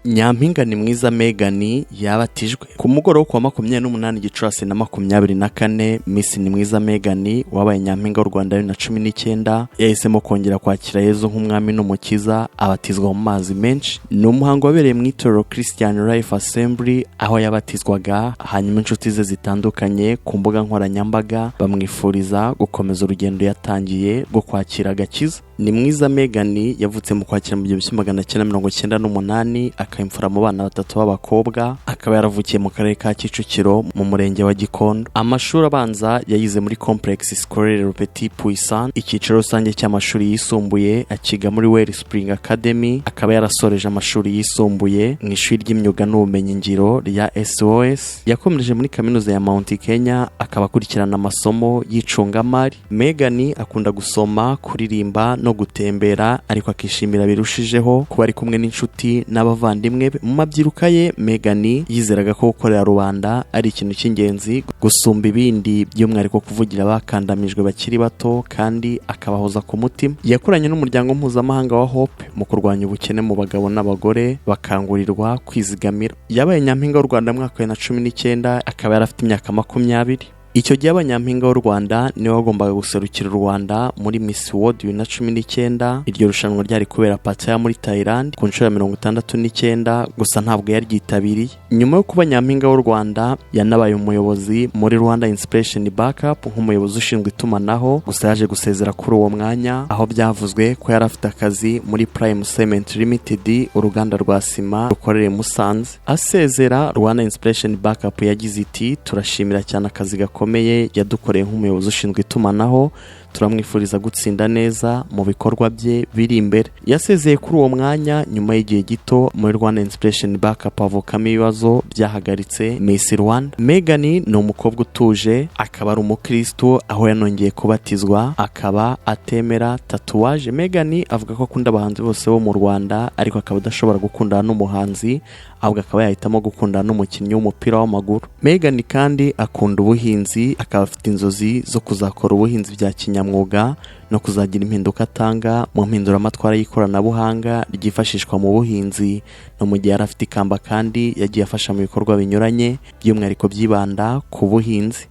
Nyampinga ni mwiza Megan yabatijwe ku mugoroba wa 28 Gicurasi na 24 Miss ni mwiza Megan wabaye nyampinga w'u Rwanda 2019 yahisemo kongera kwakira Yezu nk'umwami n'umukiza abatizwa mu mazi menshi. Ni umuhango wabereye mu itorero Christian Life Assembly aho yabatizwaga, hanyuma inshuti ze zitandukanye ku mbuga nkoranyambaga bamwifuriza gukomeza urugendo yatangiye rwo kwakira agakiza. Ni mwiza Megan yavutse mu kwakira mu 1998 akayimfura mu bana batatu b'abakobwa, akaba yaravukiye mu karere ka Kicukiro mu murenge wa Gikondo. Amashuri abanza yayize muri Complexe Scolaire Petit Puissant, icyiciro rusange cy'amashuri yisumbuye akiga muri Wellspring Academy, akaba yarasoreje amashuri yisumbuye mu ishuri ry'imyuga n'ubumenyi ngiro rya SOS. Yakomereje muri kaminuza ya Mount Kenya, akaba akurikirana amasomo y'icungamari. Megan akunda gusoma, kuririmba no gutembera, ariko akishimira birushijeho kuba ari kumwe n'inshuti n'abavandimwe be. Mu mabyiruka ye Megan yizeraga ko gukorera rubanda ari ikintu cy'ingenzi gusumba ibindi, by'umwihariko kuvugira abakandamijwe bakiri bato kandi akabahoza ku mutima. Yakoranye n'umuryango mpuzamahanga wa Hope mu kurwanya ubukene mu bagabo n'abagore, bakangurirwa kwizigamira. Yabaye nyampinga w'u Rwanda mu mwaka wa 2019, akaba yarafite imyaka 20. Icyo gihe abanyampinga w'u Rwanda niwe wagombaga guserukira u Rwanda muri Miss World 2019. Iryo rushanwa ryari kubera Pattaya muri Thailand ku nshuro ya 69, gusa ntabwo yaryitabiriye. Nyuma yo kuba nyampinga w'u Rwanda yanabaye umuyobozi muri Rwanda Inspiration Backup nk'umuyobozi ushinzwe itumanaho, gusa yaje gusezera kuri uwo mwanya aho byavuzwe ko yari afite akazi muri Prime Cement Limited, uruganda rwa sima rukorera Musanze. Asezera, Rwanda Inspiration Backup yagize iti turashimira cyane akazi gakomeye yadukoreye nk'umuyobozi ushinzwe itumanaho, turamwifuriza gutsinda neza mu bikorwa bye biri imbere. Yasezeye kuri uwo mwanya nyuma y'igihe gito muri Rwanda Inspiration Backup avukamo ibibazo byahagaritse Miss Rwanda. Megan ni umukobwa utuje, akaba ari umukristo aho yanongeye kubatizwa, akaba atemera tatuwaje. Megan avuga ko akunda abahanzi bose bo mu Rwanda, ariko akaba adashobora gukundana n'umuhanzi, ahubwo akaba yahitamo gukundana n'umukinnyi w'umupira w'amaguru. Megan kandi akunda ubuhinzi, akaba afite inzozi zo kuzakora ubuhinzi bya kinyamwuga no kuzagira impinduka atanga mu mpinduramatwara y'ikoranabuhanga ryifashishwa mu buhinzi. No mu gihe yari afite ikamba kandi yagiye afasha mu bikorwa binyuranye, by'umwihariko byibanda ku buhinzi.